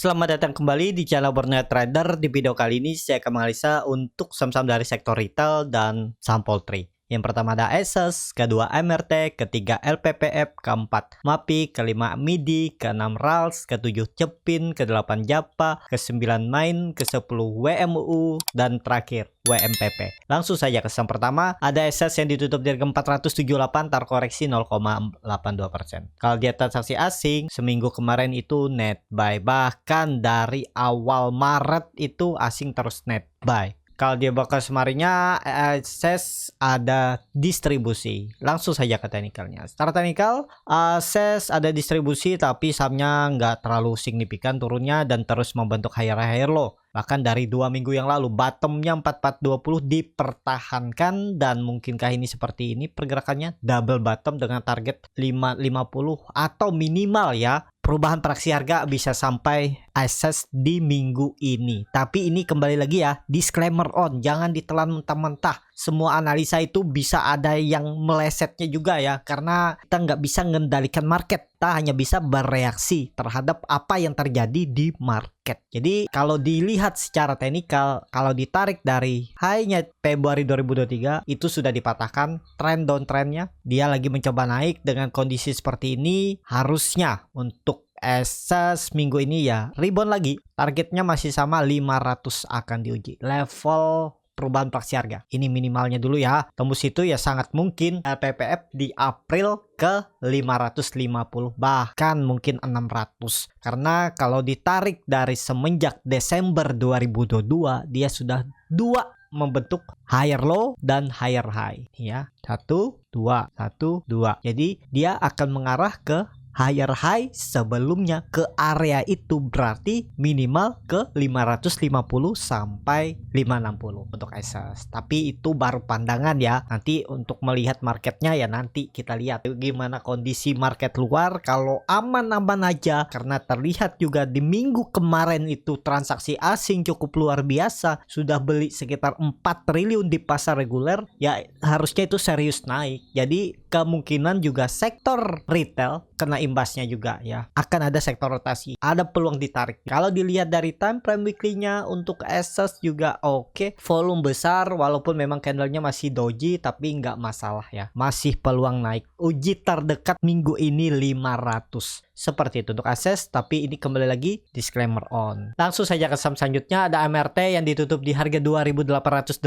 Selamat datang kembali di channel Burnet Trader. Di video kali ini saya akan menganalisa untuk saham-saham dari sektor retail dan saham poultry. Yang pertama ada ASUS, kedua MRT, ketiga LPPF, keempat MAPI, kelima MIDI, keenam RALS, ketujuh Cepin, kedelapan Japa, kesembilan Main, kesepuluh WMU, dan terakhir WMPP. Langsung saja ke saham pertama, ada ASUS yang ditutup di harga 478, terkoreksi 0,82%. Kalau dia transaksi asing, seminggu kemarin itu net buy, bahkan dari awal Maret itu asing terus net buy. Kalau dia bakal semarinya, SES ada distribusi. Langsung saja ke teknikalnya. Secara teknikal, SES ada distribusi tapi sahamnya nggak terlalu signifikan turunnya dan terus membentuk higher low. Bahkan dari 2 minggu yang lalu, bottomnya 4420 dipertahankan dan mungkinkah ini seperti ini pergerakannya? Double bottom dengan target 550 atau minimal ya. Perubahan praksi harga bisa sampai ASUS di minggu ini. Tapi ini kembali lagi ya, disclaimer on, jangan ditelan mentah-mentah. Semua analisa itu bisa ada yang melesetnya juga ya, karena kita nggak bisa mengendalikan market. Kita hanya bisa bereaksi terhadap apa yang terjadi di market. Jadi kalau dilihat secara teknikal, kalau ditarik dari high-nya Februari 2023 itu sudah dipatahkan trend downtrendnya. Dia lagi mencoba naik dengan kondisi seperti ini, harusnya untuk ASUS minggu ini ya rebound lagi. Targetnya masih sama 500 akan diuji. Level perubahan praksi harga ini minimalnya dulu ya. Tembus itu ya sangat mungkin LPPF di April ke 550 bahkan mungkin 600. Karena kalau ditarik dari semenjak Desember 2022 dia sudah dua membentuk higher low dan higher high ya. 1 2 1 2. Jadi dia akan mengarah ke higher high sebelumnya ke area itu, berarti minimal ke 550 sampai 560 untuk ASUS. Tapi itu baru pandangan ya. Nanti untuk melihat marketnya ya nanti kita lihat gimana kondisi market luar. Kalau aman-aman aja, karena terlihat juga di minggu kemarin itu transaksi asing cukup luar biasa, sudah beli sekitar 4 triliun di pasar reguler, ya harusnya itu serius naik. Jadi kemungkinan juga sektor retail kena imbasnya juga ya. Akan ada sektor rotasi, ada peluang ditarik. Kalau dilihat dari time frame weekly-nya untuk ASUS juga oke. Volume besar walaupun memang candlenya masih doji, tapi nggak masalah ya. Masih peluang naik. Uji terdekat minggu ini 500. Seperti itu untuk ASUS, tapi ini kembali lagi disclaimer on. Langsung saja ke saham selanjutnya, ada MRT yang ditutup di harga 2.880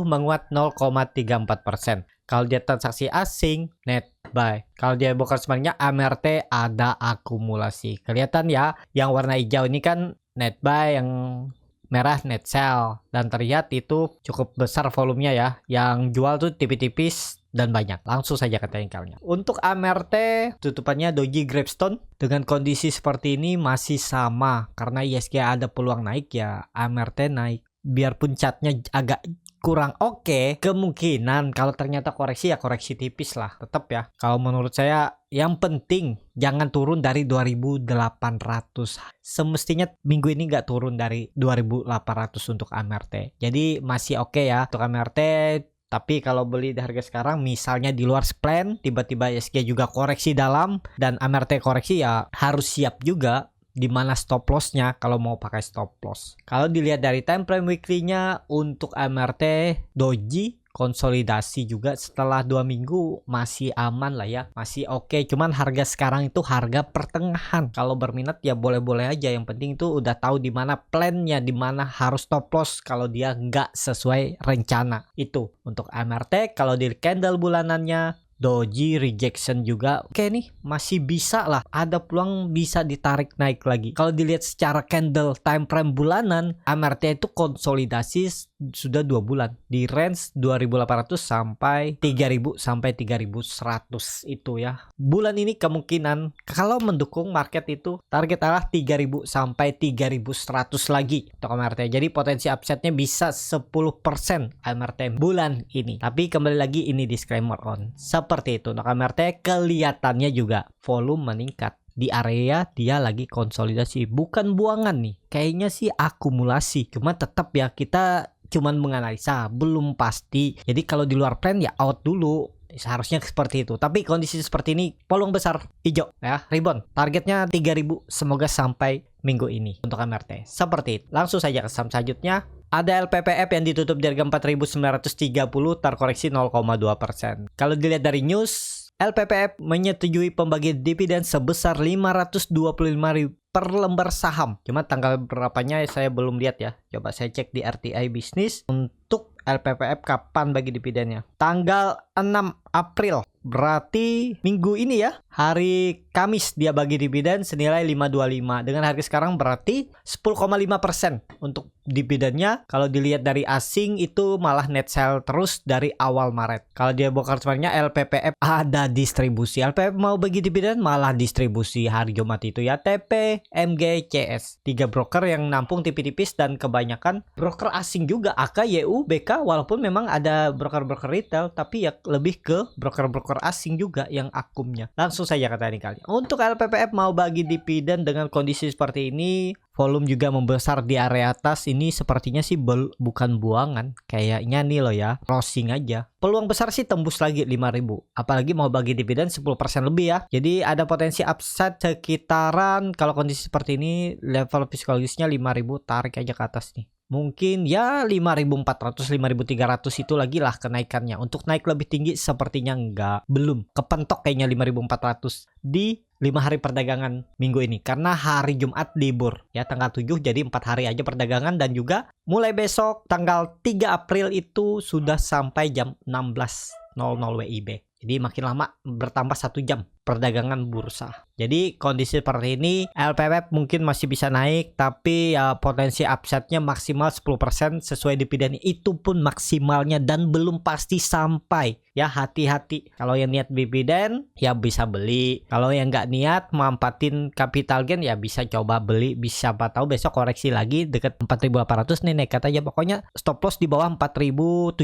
menguat 0,34%. Kalau dia transaksi asing, net buy. Kalau dia bukan sebenarnya MRT ada akumulasi. Kelihatan ya, yang warna hijau ini kan net buy, yang merah net sell. Dan terlihat itu cukup besar volumenya ya. Yang jual tuh tipis-tipis dan banyak. Langsung saja ke teknikalnya. Untuk MRT tutupannya doji gravestone. Dengan kondisi seperti ini masih sama. Karena ISG ada peluang naik ya, MRT naik. Biarpun catnya agak kurang oke, kemungkinan kalau ternyata koreksi ya koreksi tipis lah tetap ya. Kalau menurut saya yang penting jangan turun dari 2.800. Semestinya minggu ini nggak turun dari 2.800 untuk MRT. Jadi masih oke ya untuk MRT. Tapi kalau beli di harga sekarang misalnya di luar plan, tiba-tiba ISG juga koreksi dalam dan MRT koreksi ya harus siap juga di mana stop lossnya kalau mau pakai stop loss. Kalau dilihat dari time frame weekly-nya untuk MRT doji konsolidasi juga setelah 2 minggu masih aman lah ya, masih oke. Cuman harga sekarang itu harga pertengahan. Kalau berminat ya boleh-boleh aja, yang penting itu udah tahu di mana plannya, di mana harus stop loss kalau dia nggak sesuai rencana. Itu untuk MRT. Kalau di candle bulanannya doji rejection juga oke nih, masih bisa lah, ada peluang bisa ditarik naik lagi. Kalau dilihat secara candle time frame bulanan, MRT itu konsolidasi sudah 2 bulan di range 2.800 sampai 3.000 sampai 3.100 itu ya. Bulan ini kemungkinan kalau mendukung market itu target arah 3.000 sampai 3.100 lagi untuk MRT. Jadi potensi upside-nya bisa 10% MRT bulan ini. Tapi kembali lagi ini disclaimer on. Seperti itu untuk MRT, kelihatannya juga volume meningkat. Di area dia lagi konsolidasi, bukan buangan nih. Kayaknya sih akumulasi. Cuma tetap ya kita cuman menganalisa, belum pasti. Jadi kalau di luar plan ya out dulu. Seharusnya seperti itu. Tapi kondisi seperti ini peluang besar hijau ya, rebound. Targetnya 3000, semoga sampai minggu ini untuk MRT. Seperti itu. Langsung saja ke saham selanjutnya. Ada LPPF yang ditutup di harga 4.930, terkoreksi 0,2%. Kalau dilihat dari news, LPPF menyetujui pembagian dividen sebesar 525.000 per lembar saham. Cuma tanggal berapanya saya belum lihat ya. Coba saya cek di RTI Bisnis untuk LPPF kapan bagi dividennya. Tanggal 6 April. Berarti minggu ini ya. Hari Kamis dia bagi dividen senilai 525. Dengan harga sekarang berarti 10,5% untuk dividennya. Kalau dilihat dari asing itu malah net sale terus dari awal Maret. Kalau dia bongkar sebenarnya LPPF ada distribusi. LPPF mau bagi dividen malah distribusi hari Jumat itu ya. TP, MG, CS. 3 broker yang nampung tipis-tipis dan kebanyakan broker asing juga. AK, YU, BK walaupun memang ada broker-broker retail tapi ya lebih ke broker-broker asing juga yang akumnya. Langsung saja kata ini kali. Untuk LPPF mau bagi dividen dengan kondisi seperti ini, volume juga membesar di area atas. Ini sepertinya sih bukan buangan. Kayaknya nih loh ya, crossing aja. Peluang besar sih tembus lagi 5.000. Apalagi mau bagi dividen 10% lebih ya. Jadi ada potensi upside sekitaran, kalau kondisi seperti ini level psikologisnya 5.000, tarik aja ke atas nih. Mungkin ya 5.400, 5.300 itu lagi lah kenaikannya. Untuk naik lebih tinggi sepertinya enggak. Belum. Kepentok kayaknya 5.400 di 5 hari perdagangan minggu ini. Karena hari Jumat libur. Ya tanggal 7 jadi 4 hari aja perdagangan. Dan juga mulai besok tanggal 3 April itu sudah sampai jam 16.00 WIB. Jadi makin lama bertambah 1 jam perdagangan bursa. Jadi kondisi seperti ini LPPF mungkin masih bisa naik, tapi ya potensi upside-nya maksimal 10% sesuai dividen. Itu pun maksimalnya dan belum pasti sampai. Ya hati-hati. Kalau yang niat dividen ya bisa beli. Kalau yang nggak niat mampatin capital gain ya bisa coba beli. Bisa siapa tahu besok koreksi lagi deket 4.800 nih, nekat aja. Pokoknya stop loss di bawah 4.720.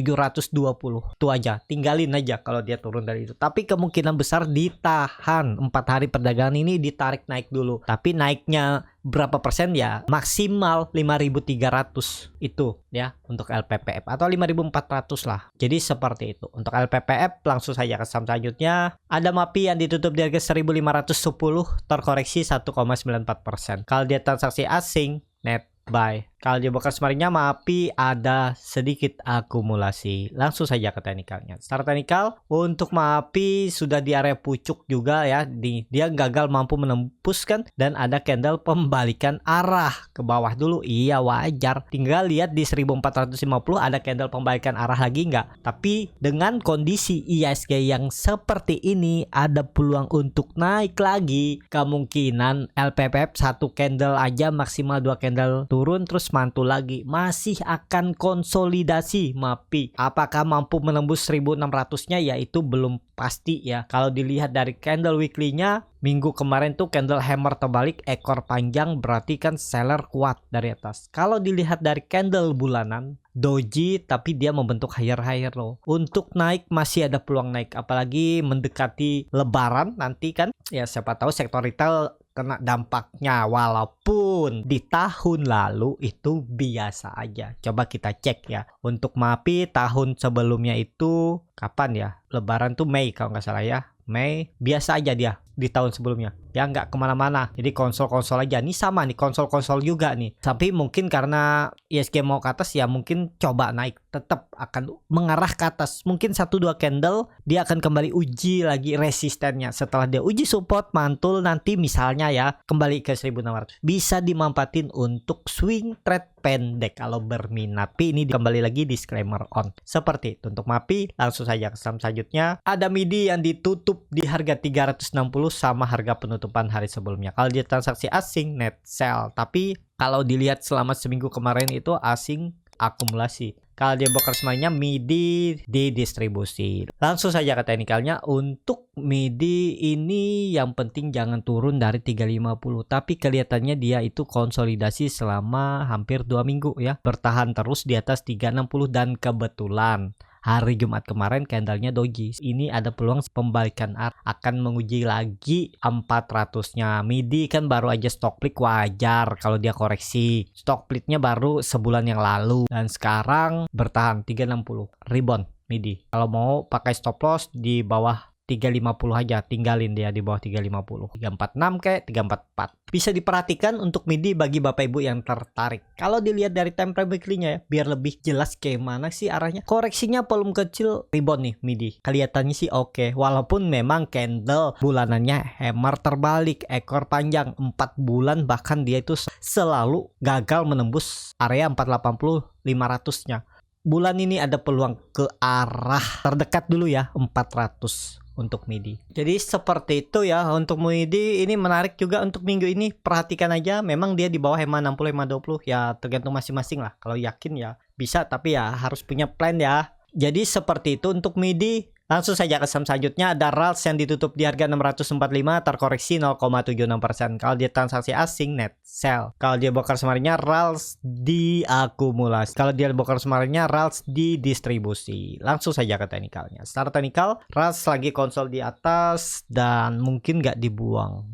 Itu aja. Tinggalin aja kalau dia turun dari itu. Tapi kemungkinan besar ditahan 4 hari perdagangan ini, ditarik naik dulu. Tapi naiknya berapa persen ya maksimal 5.300 itu ya untuk LPPF atau 5.400 lah. Jadi seperti itu untuk LPPF. Langsung saja ke saham selanjutnya. Ada MAPI yang ditutup di harga 1.510, terkoreksi 1,94%. Kalau dia transaksi asing net buy. Kalau di broker kemarinnya MAPI ada sedikit akumulasi. Langsung saja ke teknikalnya. Start teknikal untuk MAPI sudah di area pucuk juga ya. Dia gagal mampu menembuskan dan ada candle pembalikan arah ke bawah dulu. Iya wajar. Tinggal lihat di 1450 ada candle pembalikan arah lagi nggak. Tapi dengan kondisi ISG yang seperti ini ada peluang untuk naik lagi. Kemungkinan LPPF 1 candle aja maksimal 2 candle turun terus mantul lagi, masih akan konsolidasi MAPI. Apakah mampu menembus 1600-nya ya itu belum pasti ya. Kalau dilihat dari candle weekly-nya minggu kemarin tuh candle hammer terbalik ekor panjang, berarti kan seller kuat dari atas. Kalau dilihat dari candle bulanan doji tapi dia membentuk higher low. Untuk naik masih ada peluang naik, apalagi mendekati lebaran nanti kan. Ya siapa tahu sektor retail kena dampaknya, walaupun di tahun lalu itu biasa aja. Coba kita cek ya. Untuk MAPI tahun sebelumnya itu kapan ya? Lebaran tuh Mei kalau nggak salah ya. Mei biasa aja dia di tahun sebelumnya ya, nggak kemana-mana. Jadi konsol aja nih, sama nih konsol juga nih. Tapi mungkin karena ISG mau ke atas ya mungkin coba naik, tetap akan mengarah ke atas. Mungkin 1-2 candle dia akan kembali uji lagi resistennya. Setelah dia uji support mantul nanti misalnya ya kembali ke 1600, bisa dimanfaatin untuk swing trade pendek kalau berminat. Tapi ini kembali lagi disclaimer on. Seperti itu untuk MAPI. Langsung saja ke saham selanjutnya. Ada MIDI yang ditutup di harga 360 sama harga penutupan hari sebelumnya. Kalau dia transaksi asing net sell, tapi kalau dilihat selama seminggu kemarin itu asing akumulasi. Kalau dia broker semuanya MIDI didistribusi. Langsung saja ke teknikalnya. Untuk MIDI ini yang penting jangan turun dari 350. Tapi kelihatannya dia itu konsolidasi selama hampir 2 minggu ya. Bertahan terus di atas 360 dan kebetulan hari Jumat kemarin candlenya doji. Ini ada peluang pembalikan arah, akan menguji lagi 400-nya. MIDI kan baru aja stock split, wajar kalau dia koreksi. Stock splitnya baru sebulan yang lalu dan sekarang bertahan 360 rebound MIDI. Kalau mau pakai stop loss di bawah 350 aja, tinggalin dia di bawah 350. 346 kayak 344. Bisa diperhatikan untuk MIDI bagi Bapak Ibu yang tertarik. Kalau dilihat dari time frame weekly-nya ya, biar lebih jelas kayak mana sih arahnya. Koreksinya volume kecil, rebound nih MIDI. Kelihatannya sih oke. Walaupun memang candle bulanannya hammer terbalik, ekor panjang 4 bulan, bahkan dia itu selalu gagal menembus area 480 500-nya. Bulan ini ada peluang ke arah terdekat dulu ya, 400 untuk MIDI. Jadi seperti itu ya untuk MIDI. Ini menarik juga untuk minggu ini. Perhatikan aja, memang dia di bawah EMA 60 EMA 20 ya, tergantung masing-masing lah. Kalau yakin ya bisa, tapi ya harus punya plan ya. Jadi seperti itu untuk MIDI. Langsung saja ke saham selanjutnya, ada RALS yang ditutup di harga 645, terkoreksi 0,76%. Kalau dia transaksi asing, net sell. Kalau dia bongkar semarinya, RALS diakumulasi. Kalau dia bongkar semarinya, RALS didistribusi. Langsung saja ke teknikalnya. Secara teknikal, RALS lagi konsol di atas dan mungkin nggak dibuang.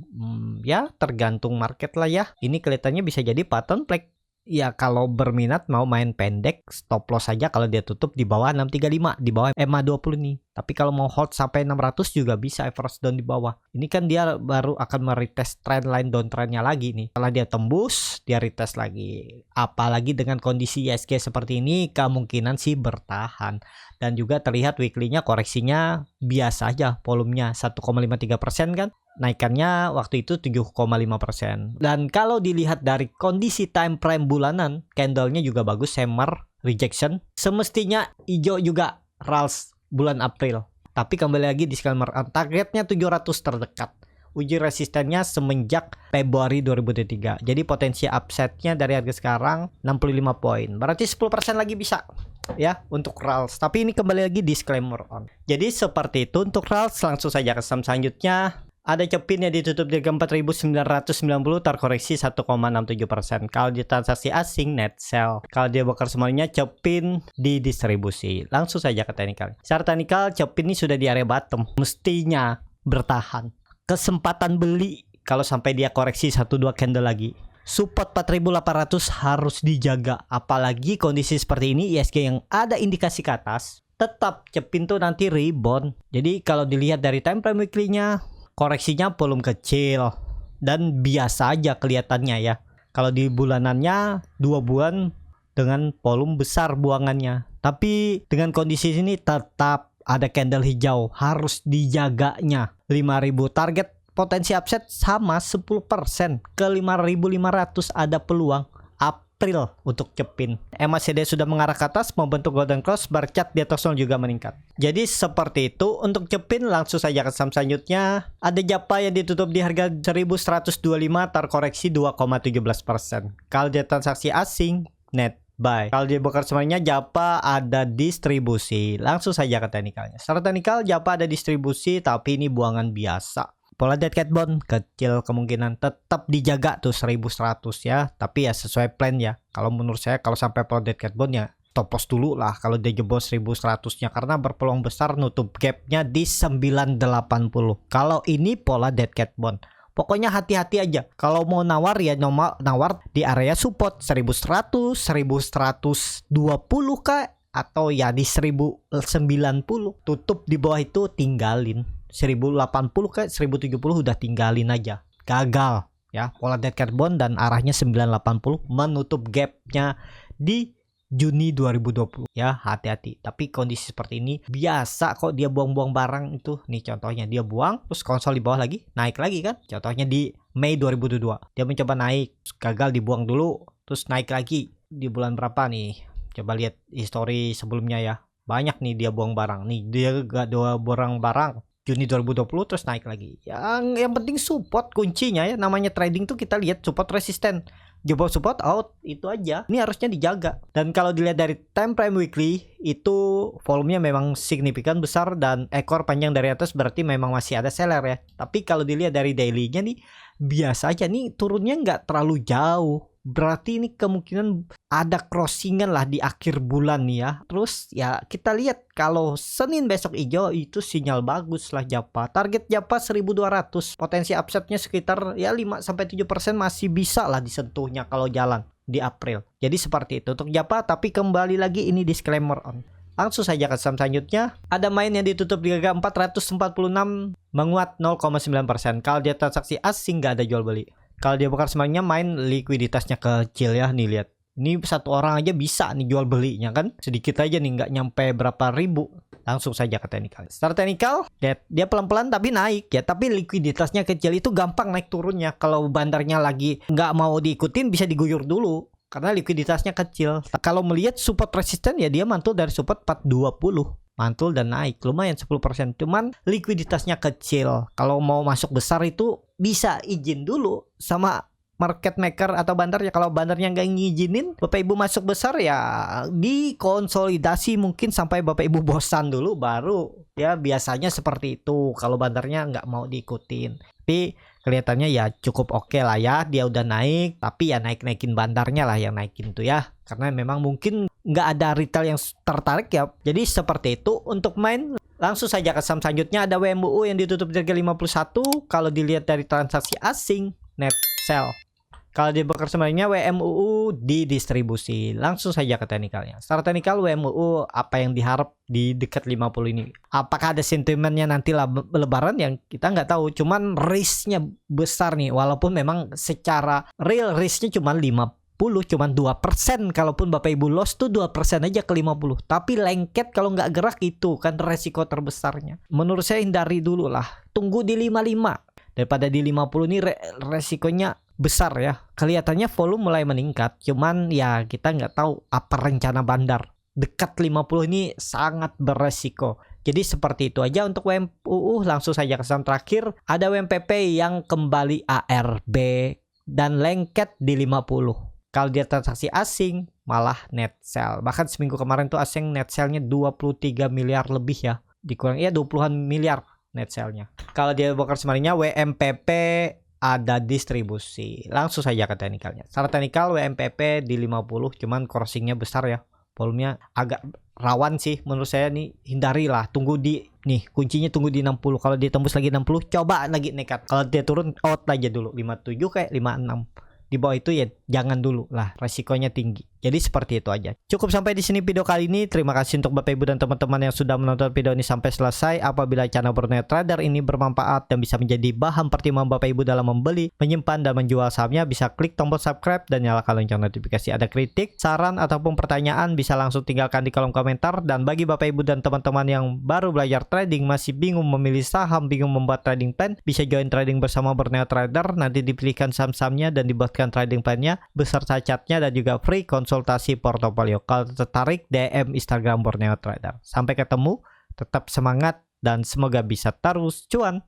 Ya tergantung market lah ya. Ini kelihatannya bisa jadi pattern flag. Ya kalau berminat mau main pendek, stop loss saja kalau dia tutup di bawah 635, di bawah EMA 20 nih. Tapi kalau mau hold sampai 600 juga bisa average down di bawah. Ini kan dia baru akan meretest trendline downtrendnya lagi nih. Setelah dia tembus, dia retest lagi. Apalagi dengan kondisi ISG seperti ini, kemungkinan sih bertahan. Dan juga terlihat weekly-nya koreksinya biasa aja, volumenya 1,53% kan. Naikannya waktu itu 7,5%. Dan kalau dilihat dari kondisi time frame bulanan, candlenya juga bagus, hammer, rejection. Semestinya hijau juga RALS bulan April. Tapi kembali lagi disclaimer, targetnya 700 terdekat. Uji resistennya semenjak Februari 2023. Jadi potensi upside-nya dari harga sekarang 65 poin. Berarti 10% lagi bisa ya untuk RALS. Tapi ini kembali lagi disclaimer on. Jadi seperti itu untuk RALS. Langsung saja ke saham selanjutnya. Ada Cepin yang ditutup di 4.990, terkoreksi 1,67%. Kalau di transaksi asing, net sell. Kalau dia bongkar semuanya, Cepin didistribusi. Langsung saja ke teknikal. Secara teknikal, Cepin ini sudah di area bottom. Mestinya bertahan. Kesempatan beli kalau sampai dia koreksi 1-2 candle lagi. Support 4.800 harus dijaga. Apalagi kondisi seperti ini, ISG yang ada indikasi ke atas, tetap Cepin tuh nanti rebound. Jadi kalau dilihat dari time frame weekly-nya, koreksinya volume kecil dan biasa aja kelihatannya ya. Kalau di bulanannya 2 bulan dengan volume besar buangannya. Tapi dengan kondisi ini tetap ada candle hijau, harus dijaganya. 5.000 target potensi upside sama 10%, ke 5.500 ada peluang April untuk Cepin. MACD sudah mengarah ke atas membentuk golden cross, bar chart di atas juga meningkat. Jadi seperti itu untuk Cepin. Langsung saja ke saham selanjutnya. Ada Japa yang ditutup di harga 1125, terkoreksi 2,17%. Kalau dia transaksi asing, net buy. Kalau dia bongkar semuanya, Japa ada distribusi. Langsung saja ke teknikalnya. Secara teknikal Japa ada distribusi, tapi ini buangan biasa. Pola dead cat bond kecil kemungkinan, tetap dijaga tuh 1100 ya. Tapi ya sesuai plan ya. Kalau menurut saya kalau sampai pola dead cat bond ya stop loss dulu lah kalau dia jebol 1100-nya, karena berpeluang besar nutup gapnya di 980. Kalau ini pola dead cat bond, pokoknya hati-hati aja. Kalau mau nawar ya nawar di area support 1100, 1120 kah, atau ya di 1090. Tutup di bawah itu tinggalin. 1080 ke 1070 udah tinggalin aja. Gagal ya pola dead cat bond dan arahnya 980 menutup gapnya di Juni 2020 ya. Hati-hati. Tapi kondisi seperti ini biasa kok dia buang-buang barang itu. Nih contohnya dia buang terus konsol di bawah lagi, naik lagi kan. Contohnya di Mei 2022 dia mencoba naik, gagal, dibuang dulu terus naik lagi. Di bulan berapa nih? Coba lihat histori sebelumnya ya. Banyak nih dia buang barang. Nih dia gak buang barang Juni 2020 terus naik lagi. Yang penting support kuncinya ya. Namanya trading tuh kita lihat support resisten. Jebol support out, itu aja. Ini harusnya dijaga. Dan kalau dilihat dari time frame weekly, itu volumenya memang signifikan besar dan ekor panjang dari atas, berarti memang masih ada seller ya. Tapi kalau dilihat dari daily-nya nih biasa aja nih, turunnya nggak terlalu jauh. Berarti ini kemungkinan ada crossingan lah di akhir bulan nih ya. Terus ya kita lihat kalau Senin besok hijau itu sinyal bagus lah Japa. Target Japa 1200. Potensi upside-nya sekitar ya 5-7% masih bisa lah disentuhnya kalau jalan di April. Jadi seperti itu untuk Japa. Tapi kembali lagi ini disclaimer on. Langsung saja ke saham selanjutnya. Ada main yang ditutup di harga 446 menguat 0,9%. Kalau dia transaksi asing nggak ada jual beli. Kalau dia bukan semuanya main likuiditasnya kecil ya, nih lihat. Ini satu orang aja bisa nih jual belinya kan. Sedikit aja nih, nggak nyampe berapa ribu. Langsung saja ke teknikal. Secara teknikal dia pelan-pelan tapi naik ya. Tapi likuiditasnya kecil itu gampang naik turunnya. Kalau bandarnya lagi nggak mau diikutin bisa diguyur dulu. Karena likuiditasnya kecil. Kalau melihat support resisten ya dia mantul dari support 420. Mantul dan naik lumayan 10%. Cuman likuiditasnya kecil. Kalau mau masuk besar itu bisa izin dulu sama market maker atau bandarnya. Kalau bandarnya nggak ngizinin Bapak Ibu masuk besar ya dikonsolidasi mungkin sampai Bapak Ibu bosan dulu baru ya, biasanya seperti itu kalau bandarnya nggak mau diikutin. Tapi kelihatannya ya cukup oke lah ya, dia udah naik tapi ya naikin bandarnya lah yang naikin tuh ya, karena memang mungkin nggak ada retail yang tertarik ya. Jadi seperti itu untuk main. Langsung saja ke saham selanjutnya. Ada WMUU yang ditutup di harga 51. Kalau dilihat dari transaksi asing net sell. Kalau di broker sebenarnya WMUU didistribusi. Langsung saja ke teknikalnya. Secara teknikal WMUU apa yang diharap di dekat 50 ini? Apakah ada sentimennya nanti lebaran yang kita nggak tahu. Cuman risknya besar nih. Walaupun memang secara real risknya cuma 50. Cuman 2%. Kalaupun Bapak Ibu loss tuh 2% aja ke 50. Tapi lengket kalau nggak gerak itu kan resiko terbesarnya. Menurut saya hindari dulu lah. Tunggu di 55. Daripada di 50 ini resikonya besar ya. Kelihatannya volume mulai meningkat. Cuman ya kita nggak tahu apa rencana bandar. Dekat 50 ini sangat beresiko. Jadi seperti itu aja untuk WMUU. Langsung saja ke saham terakhir. Ada WMPP yang kembali ARB dan lengket di 50. Kalau dia transaksi asing malah net sell. Bahkan seminggu kemarin tuh asing net sellnya 23 miliar lebih ya. Dikurang ya 20-an miliar net sellnya. Kalau dia broker sebenarnya WMPP ada distribusi. Langsung saja ke teknikalnya. Secara teknikal WMPP di 50 cuman crossingnya besar ya. Volumenya agak rawan sih menurut saya nih, hindarilah. Tunggu di nih kuncinya, tunggu di 60. Kalau dia tembus lagi 60 coba lagi nekat. Kalau dia turun out aja dulu 57 kayak 56. Di bawah itu ya jangan dulu lah, resikonya tinggi. Jadi seperti itu aja. Cukup sampai di sini video kali ini. Terima kasih untuk Bapak Ibu dan teman-teman yang sudah menonton video ini sampai selesai. Apabila channel Borneo Trader ini bermanfaat dan bisa menjadi bahan pertimbangan Bapak Ibu dalam membeli, menyimpan dan menjual sahamnya, bisa klik tombol subscribe dan nyalakan lonceng notifikasi. Ada kritik, saran ataupun pertanyaan bisa langsung tinggalkan di kolom komentar. Dan bagi Bapak Ibu dan teman-teman yang baru belajar trading, masih bingung memilih saham, bingung membuat trading plan, bisa join trading bersama Borneo Trader. Nanti dipilihkan saham-sahamnya dan dibuatkan trading plan-nya beserta chatnya dan juga free konsultasi portofolio. Kalau tertarik DM Instagram Borneo Trader. Sampai ketemu, tetap semangat dan semoga bisa terus cuan.